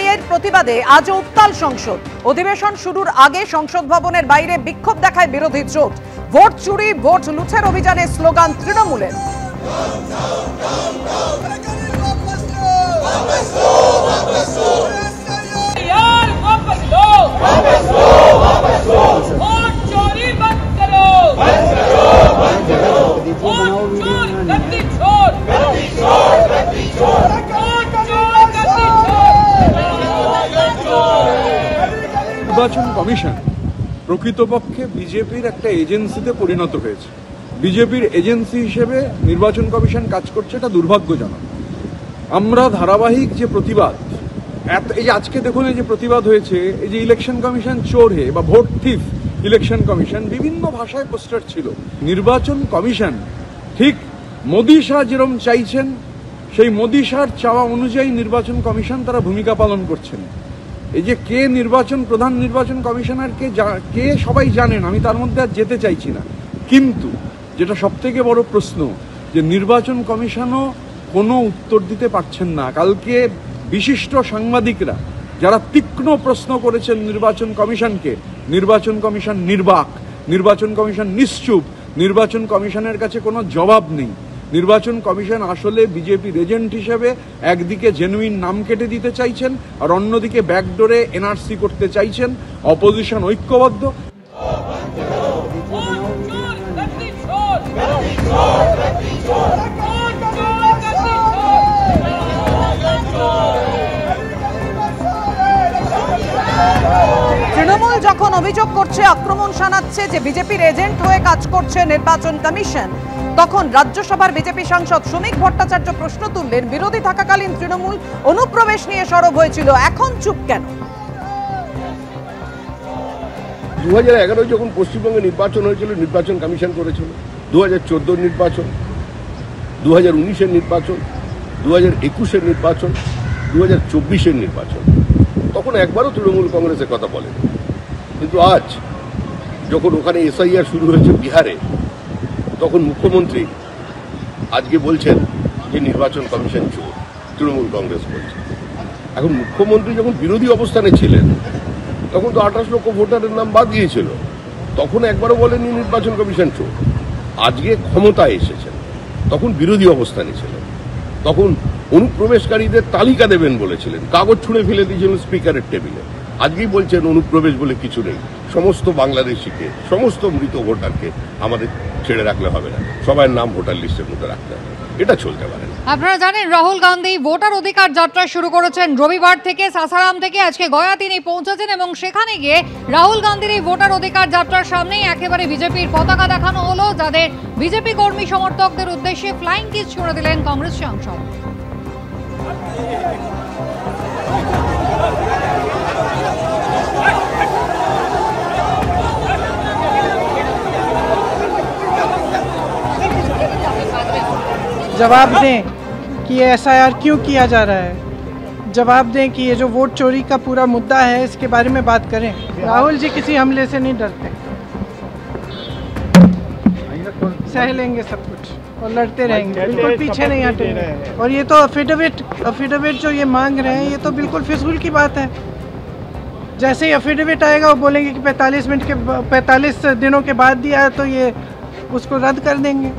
SIR প্রতিবাদে আজ উত্তাল সংসদ। অধিবেশন শুরুর আগে সংসদ ভবনের বাইরে বিক্ষোভ দেখায় বিরোধী জোট। ভোট চুরি, ভোট লুঠের অভিযানে স্লোগান তৃণমূলের। নির্বাচন কমিশন প্রকৃতপক্ষে বিজেপির একটা এজেন্সিতে পরিণত হয়েছে। বিজেপির এজেন্সি হিসেবে নির্বাচন কমিশন কাজ করছে, এটা দুর্ভাগ্যজনক। আমরা ধারাবাহিক যে প্রতিবাদ, এই যে আজকে দেখুন এই যে প্রতিবাদ হয়েছে, এই যে ইলেকশন কমিশন চোর হে বা ভোট থিফ ইলেকশন কমিশন, বিভিন্ন ভাষায় পোস্টার ছিল। নির্বাচন কমিশন ঠিক মোদি শাহ যেরকম চাইছেন সেই মোদি শাহর চাওয়া অনুযায়ী নির্বাচন কমিশন তারা ভূমিকা পালন করছেন। এই যে কে প্রধান নির্বাচন কমিশনার কে সবাই জানেন, আমি তার মধ্যে আর যেতে চাইছি না। কিন্তু যেটা সবথেকে বড় প্রশ্ন, যে নির্বাচন কমিশনও কোনো উত্তর দিতে পারছেন না। কালকে বিশিষ্ট সাংবাদিকরা যারা তীক্ষ্ণ প্রশ্ন করেছেন নির্বাচন কমিশনকে, নির্বাচন কমিশন নির্বাক, নির্বাচন কমিশন নিশ্চুপ, নির্বাচন কমিশনের কাছে কোনো জবাব নেই। নির্বাচন কমিশন আসলে বিজেপির এজেন্ট হিসেবে একদিকে জেনুইন নাম কেটে দিতে চাইছেন, আর অন্যদিকে ব্যাকডোরে এনআরসি করতে চাইছেন। অপোজিশন ঐক্যবদ্ধ। তৃণমূল যখন অভিযোগ করছে, আক্রমণ শানাচ্ছে যে বিজেপির এজেন্ট হয়ে কাজ করছে নির্বাচন কমিশন, তখন রাজ্যসভার বিজেপি সাংসদ শ্রমিক ভট্টাচার্য প্রশ্ন তুললেন, বিরোধী থাকাকালীন তৃণমূল অনুপ্রবেশ নিয়ে সরব হয়েছিল, এখন চুপ কেন? 2011 যখন পশ্চিমবঙ্গে নির্বাচন হয়েছিল, নির্বাচন কমিশন করেছিল। 2014 নির্বাচন, 2019-এর নির্বাচন, 2021-এর নির্বাচন, 2024-এর নির্বাচন, তখন একবারও তৃণমূল কংগ্রেসের কথা বলেন। কিন্তু আজ যখন ওখানে এসআইআর শুরু হয়েছে বিহারে, তখন মুখ্যমন্ত্রী আজকে বলছেন যে নির্বাচন কমিশন চোর, তৃণমূল কংগ্রেস বলছে। এখন মুখ্যমন্ত্রী যখন বিরোধী অবস্থানে ছিলেন তখন তো 28 লক্ষ ভোটারের নাম বাদ দিয়েছিল, তখন একবারও বলেননি নির্বাচন কমিশন চোর। আজকে ক্ষমতায় এসেছেন, তখন বিরোধী অবস্থানে ছিলেন, তখন অনুপ্রবেশকারীদের তালিকা দেবেন বলেছিলেন, কাগজ ছুঁড়ে ফেলে দিয়েছিলেন স্পিকারের টেবিলে। আজকেই বলছেন অনুপ্রবেশ বলে কিছু নেই, সমস্ত বাংলাদেশিকে, সমস্ত মৃত ভোটারকে আমাদের ছেড়ে রাখলে হবে না, সবার নাম ভোটার লিস্টের মধ্যে রাখতে হবে। এটা চলতে পারে না। আপনারা জানেন রাহুল গান্ধী ভোটার অধিকার যাত্রা শুরু করেছেন রবিবার থেকে। সাসারাম থেকে আজকে গয়া তিনি পৌঁছেছেন এবং সেখানে গিয়ে রাহুল গান্ধীর এই ভোটার অধিকার যাত্রার সামনেই একেবারে বিজেপির পতাকা দেখানো হলো, যাদের বিজেপি কর্মী সমর্থকদের উদ্দেশ্যে ফ্লাইং কিস ছুঁড়ে দিলেন কংগ্রেস সাংসদ। जवाब दें कि ये एसआईआर क्यों किया जा रहा है, जवाब दें कि ये जो वोट चोरी का पूरा मुद्दा है इसके बारे में बात करें। राहुल जी किसी हमले से नहीं डरते, सह लेंगे सब कुछ और लड़ते रहेंगे, बिल्कुल पीछे नहीं हटेंगे। और ये तो अफिडेविट जो ये मांग रहे हैं, ये तो बिल्कुल फिजूल की बात है। जैसे ही अफिडेविट आएगा वो बोलेंगे कि 45 दिनों के बाद दिया है, तो ये उसको रद्द कर देंगे।